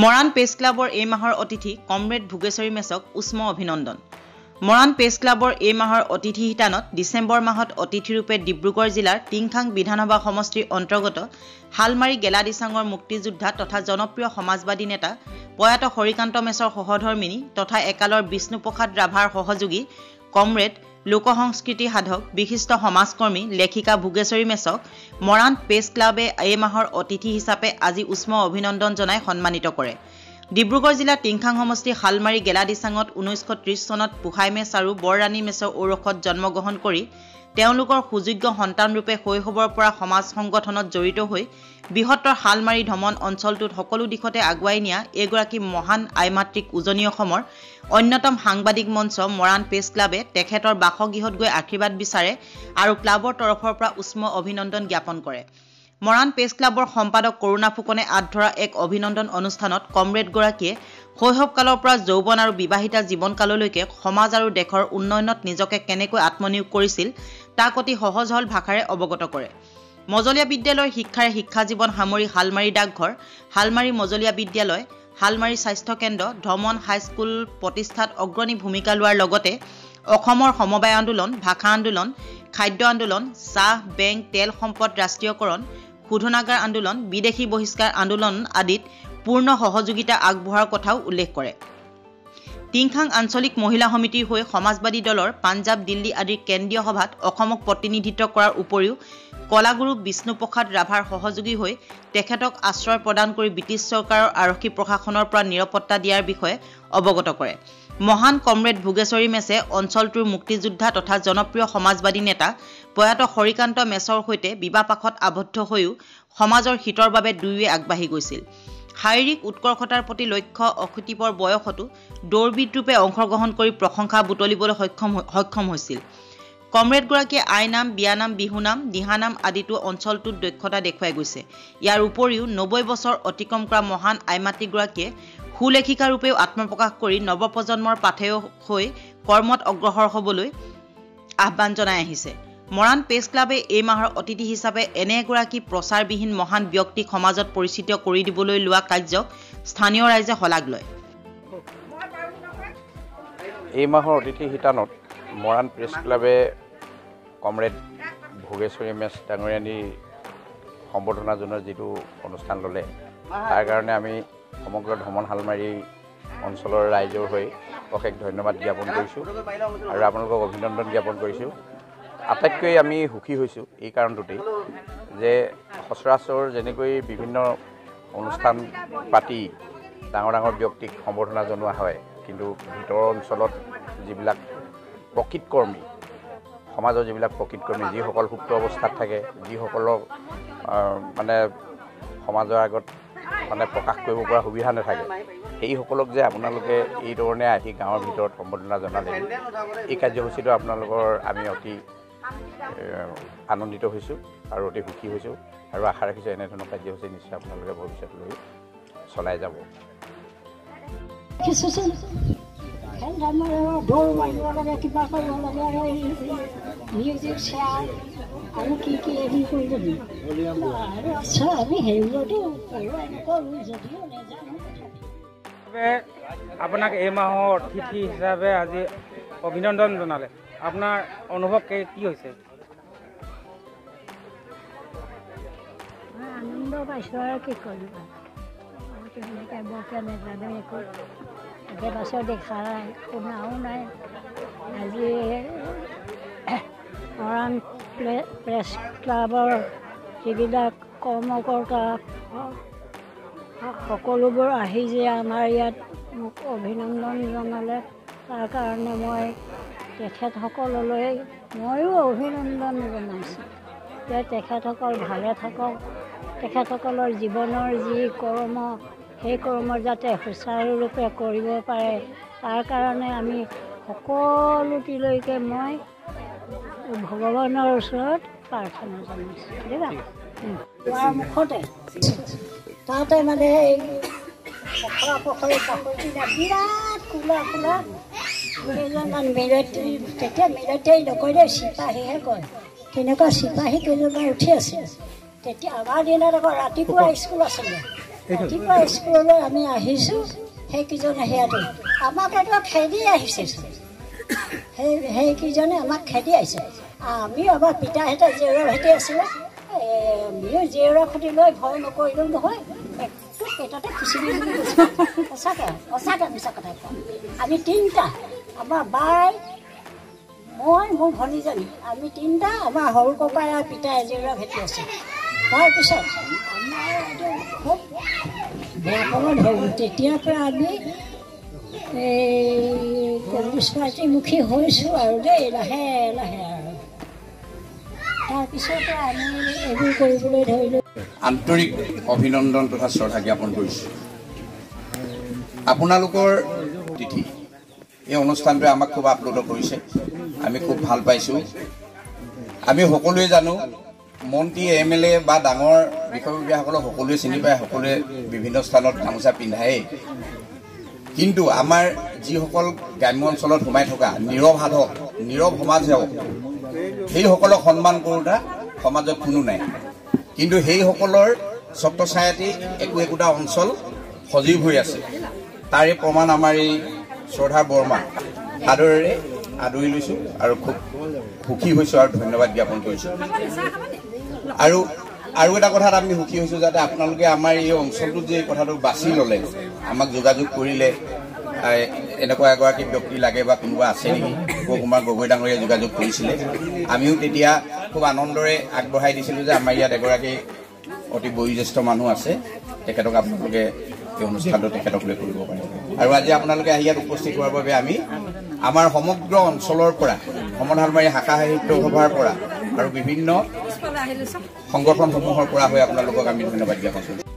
Moran press ক্লাবৰ এই মাহৰ অতিথি কমৰেড ভোগেশ্বৰী মেছক উষ্ম অভিনন্দন। মৰাণ প্ৰেছ ক্লাবৰ এই মাহৰ অতিথি শিতানত ডিচেম্বৰ মাহত অতিথিৰূপে ডিব্ৰুগড় জিলাৰ টিংখাং বিধানসভা সমষ্টিৰ অন্তৰ্গত হালমাৰী গেলাদিচাঙৰ মুক্তিযোদ্ধা তথা জনপ্ৰিয় সমাজবাদী নেতা প্ৰয়াত হৰিকান্ত মেছৰ সহধৰ্মিনী তথা একালৰ বিষ্ণুপ্ৰসাদ ৰাভাৰ সহযোগী কমৰেড লোকসংস্কৃতি সাধক বিশিষ্ট সমাজকৰ্মী লেখিকা ভোগেশ্বৰী মেছক মৰাণ প্ৰেছ ক্লাবে এই মাহৰ অতিথি হিচাপে আজি উষ্ম অভিনন্দন জনাই সন্মানিত কৰে। ডিব্ৰুগড় জিলাৰ টিংখাং সমষ্টি হালমাৰী গেলাদিচাঙত 1930 চনত পুহাই মেছ আৰু বৰৰাণী মেছৰ ঔৰসত জন্মগ্ৰহণ কৰি তেওঁলোকৰ সুযোগ্য সন্তানৰূপে শৈশৱৰ পৰা সমাজ সংগঠনত জড়িত হৈ বৃহত্তৰ হালমাৰী ধমন অঞ্চলটোত সকলো দিশতে আগুৱাই নিয়া এগৰাকী মহান আইমাতৃক উজনি অসমৰ অন্যতম সাংবাদিক মঞ্চ মৰাণ প্ৰেছ ক্লাবে তেখেতৰ বাসগৃহত গৈ আশীৰ্বাদ বিচাৰে আৰু ক্লাবৰ তৰফৰ পৰা উষ্ম অভিনন্দন জ্ঞাপন কৰে। মৰাণ প্ৰেছ ক্লাবৰ সম্পাদক কৰুণা ফুকনে আধৰা এক অভিনন্দন অনুষ্ঠানত কমৰেডগৰাকীয়ে শৈশৱকালৰ পৰা যৌৱন আৰু বিবাহিতা জীৱনকাললৈকে সমাজ আৰু দেশৰ উন্নয়নত নিজকে কেনেকৈ আত্মনিয়োগ কৰিছিল তাক অতি সহজ সৰল ভাষাৰে অৱগত কৰে। মজলীয়া বিদ্যালয়ৰ শিক্ষাৰে শিক্ষা জীৱন সামৰি হালমাৰী ডাকঘৰ, হালমাৰী মজলীয়া বিদ্যালয়, হালমাৰী স্বাস্থ্য কেন্দ্ৰ, ধমন হাইস্কুল প্ৰতিষ্ঠাত অগ্ৰণী ভূমিকা লোৱাৰ লগতে অসমৰ সমবায় আন্দোলন, ভাষা আন্দোলন, খাদ্য আন্দোলন, চাহ, বেংক, তেল সম্পদ ৰাষ্ট্ৰীয়কৰণ, শোধনাগাৰ আন্দোলন, বিদেশী বহিষ্কাৰ আন্দোলন আদিত পূৰ্ণ সহযোগিতা আগবঢ়োৱাৰ কথাও উল্লেখ কৰে। টিংখাং আঞ্চলিক মহিলা সমিতিৰ হৈ সমাজবাদী দলৰ পাঞ্জাৱ, দিল্লী আদিৰ কেন্দ্ৰীয় সভাত অসমক প্ৰতিনিধিত্ব কৰাৰ উপৰিও কলাগুৰু বিষ্ণুপ্ৰসাদ ৰাভাৰ সহযোগী হৈ তেখেতক আশ্ৰয় প্ৰদান কৰি ব্ৰিটিছ চৰকাৰৰ আৰক্ষী প্ৰশাসনৰ পৰা নিৰাপত্তা দিয়াৰ বিষয়ে অৱগত কৰে। মহান কমৰেড ভোগেশ্বৰী মেছে অঞ্চলটোৰ মুক্তিযোদ্ধা তথা জনপ্ৰিয় সমাজবাদী নেতা প্ৰয়াত হৰিকান্ত মেছৰ সৈতে বিবাহপাশত আবদ্ধ হৈও সমাজৰ হিতৰ বাবে দুয়োৱে আগবাঢ়ি গৈছিল। শাৰীৰিক উৎকৰ্ষতাৰ প্ৰতি লক্ষ্য অসুতিপৰ বয়সতো দৌৰবিদৰূপে অংশগ্ৰহণ কৰি প্ৰশংসা বুটলিবলৈ সক্ষম হৈছিল। কমৰেডগৰাকীয়ে আইনাম, বিয়ানাম, বিহুনাম, দিহানাম আদিতো অঞ্চলটোত দক্ষতা দেখুৱাই গৈছে। ইয়াৰ উপৰিও 90 বছৰ অতিক্ৰম কৰা মহান আইমাতৃগৰাকীয়ে সুলেখিকাৰূপেও আত্মপ্ৰকাশ কৰি নৱপ্ৰজন্মৰ পাথেয় হৈ কৰ্মত অগ্ৰসৰ হ'বলৈ আহ্বান জনাই আহিছে। মৰাণ প্ৰেছ ক্লাবে এই মাহৰ অতিথি হিচাপে এনে এগৰাকী প্ৰচাৰবিহীন মহান ব্যক্তিক সমাজত পৰিচিত কৰি দিবলৈ লোৱা কাৰ্যক স্থানীয় ৰাইজে শলাগ লয়। এই মাহৰ অতিথি শিতানত মৰাণ প্ৰেছ ক্লাবে কমৰেড ভোগেশ্বৰী মেছ ডাঙৰীয়ানীৰ সম্বৰ্ধনা জনোৱাৰ যিটো অনুষ্ঠান ল'লে তাৰ কাৰণে আমি সমগ্ৰ ধমন হালমাৰী অঞ্চলৰ ৰাইজৰ হৈ অশেষ ধন্যবাদ জ্ঞাপন কৰিছোঁ আৰু আপোনালোকক অভিনন্দন জ্ঞাপন কৰিছোঁ। আটাইতকৈ আমি সুখী হৈছোঁ এই কাৰণটোতেই যে সচৰাচৰ যেনেকৈ বিভিন্ন অনুষ্ঠান পাতি ডাঙৰ ডাঙৰ ব্যক্তিক সম্বৰ্ধনা জনোৱা হয়, কিন্তু ভিতৰৰ অঞ্চলত যিবিলাক প্ৰকৃত কৰ্মী, সমাজৰ যিবিলাক প্ৰকৃত কৰ্মী, যিসকল সুপ্ত অৱস্থাত থাকে, যিসকলক মানে সমাজৰ আগত মানে প্ৰকাশ কৰিব পৰা সুবিধা নাথাকে, সেইসকলক যে আপোনালোকে এই ধৰণে আহি গাঁৱৰ ভিতৰত সম্বৰ্ধনা জনালে, এই কাৰ্যসূচীটো আপোনালোকৰ আমি অতি আনন্দিত হৈছোঁ আৰু অতি সুখী হৈছোঁ আৰু আশা ৰাখিছোঁ এনেধৰণৰ কাৰ্যসূচী নিশ্চয় আপোনালোকে ভৱিষ্যতলৈ চলাই যাব। কিবা কৰিব লাগে মিউজিক চেয়াৰ আৰু কি কি হেৰি কৰিব আৰু আচ্ছা আমি সেইবোৰতো কৰোঁ যদিও নেজানো। আপোনাক এই মাহৰ অতিথি হিচাপে আজি অভিনন্দন জনালে, আপোনাৰ অনুভৱ কি হৈছে? আনন্দ পাইছোঁ আৰু কি কৰিব, তেনেকৈ বৰকৈ নেজানো একো, একে পাছত দেখা নাই, শুনাও নাই। আজি মৰাণ প্ৰেছ ক্লাবৰ যিবিলাক কৰ্মকৰ্তা সকলোবোৰ আহি যে আমাৰ ইয়াত মোক অভিনন্দন জনালে তাৰ কাৰণে মই তেখেতসকললৈ ময়ো অভিনন্দন জনাইছোঁ যে তেখেতসকল ভালে থাকক, তেখেতসকলৰ জীৱনৰ যি কৰ্ম সেই কৰ্ম যাতে সুচাৰুৰূপে কৰিব পাৰে তাৰ কাৰণে আমি সকলোটিলৈকে মই ভগৱানৰ ওচৰত প্ৰাৰ্থনা জনাইছোঁ। দেই মুখতে তাতে মানে পখৰা পখৰি কাপোৰবিলাক বিৰাট কোলা কোলা কেইজনমান তেতিয়া মিলিটাৰী নকৰিলে চিপাহীহে কয়, তেনেকুৱা চিপাহী কেইজনমান উঠি আছে। তেতিয়া আমাৰ দিনত আকৌ ৰাতিপুৱা স্কুল আছিলে, ৰাতিপুৱা স্কুললৈ আমি আহিছোঁ সেইকেইজনে সেয়াটো আমাক এটা খেদি আহিছে সেইকেইজনে আমাক খেদি আহিছে আমি আমাৰ পিতাহঁতে জেউৰা ভেটি আছিলে আমিও জেউৰা খুটি লৈ ভয় নকৰিলোঁ নহয় একটো পেটতে খুচি দিলোঁ সঁচাকৈ সঁচাকৈ মিছা কথা কওঁ আমি তিনিটা আমাৰ বাই মই মোৰ ভনীজনী আমি তিনিটা আমাৰ সৰু ককাই আৰু পিতাই জেউৰা ভেটি আছে তাৰপিছত আমাৰ এইটো খুব বেয়া পাব ধৰিলোঁ তেতিয়াৰ পৰা আমি কমিউনিষ্ট পাৰ্টীমুখী হৈছোঁ আৰু দেই লাহে লাহে আৰু তাৰপিছতে আমি এইবোৰ কৰিবলৈ ধৰিলোঁ আন্তৰিক অভিনন্দন তথা শ্ৰদ্ধা জ্ঞাপন কৰিছোঁ আপোনালোকৰ তিথি এই অনুষ্ঠানটোৱে আমাক খুব আপ্লুত কৰিছে আমি খুব ভাল পাইছোঁ আমি সকলোৱে জানো মন্ত্ৰী MLA বা ডাঙৰ বিষয়ববীয়াসকলক সকলোৱে চিনি পায় সকলোৱে বিভিন্ন স্থানত গামোচা পিন্ধায়েই কিন্তু আমাৰ যিসকল গ্ৰাম্য অঞ্চলত সোমাই থকা নীৰৱ সাধক নীৰৱ সমাজসেৱক সেইসকলক সন্মান কৰোঁতা সমাজত কোনো নাই কিন্তু সেইসকলৰ ছত্ৰছায়াতে একোটা অঞ্চল সজীৱ হৈ আছে তাৰে প্ৰমাণ আমাৰ এই শ্ৰদ্ধাৰ বৰ্মা সাদৰেৰে আদৰি লৈছোঁ আৰু খুব সুখী হৈছোঁ আৰু ধন্যবাদ জ্ঞাপন কৰিছোঁ আৰু এটা কথাত আমি সুখী হৈছোঁ যাতে আপোনালোকে আমাৰ এই অঞ্চলটোত যে কথাটো বাছি ল'লে আমাক যোগাযোগ কৰিলে এনেকুৱা এগৰাকী ব্যক্তি লাগে বা কোনোবা আছে নেকি কুমাৰ গগৈ ডাঙৰীয়াই যোগাযোগ কৰিছিলে আমিও তেতিয়া খুব আনন্দৰে আগবঢ়াই দিছিলোঁ যে আমাৰ ইয়াত এগৰাকী অতি বয়োজ্যেষ্ঠ মানুহ আছে তেখেতক আপোনালোকে এই অনুষ্ঠানটো তেখেতক লৈ কৰিব পাৰে আৰু আজি আপোনালোকে আহি ইয়াত উপস্থিত হোৱাৰ বাবে আমি আমাৰ সমগ্ৰ অঞ্চলৰ পৰা সমধানমাৰী শাখা সাহিত্য সভাৰ পৰা আৰু বিভিন্ন সংগঠনসমূহৰ পৰা হৈ আপোনালোকক আমি ধন্যবাদ জ্ঞাপন কৰিছোঁ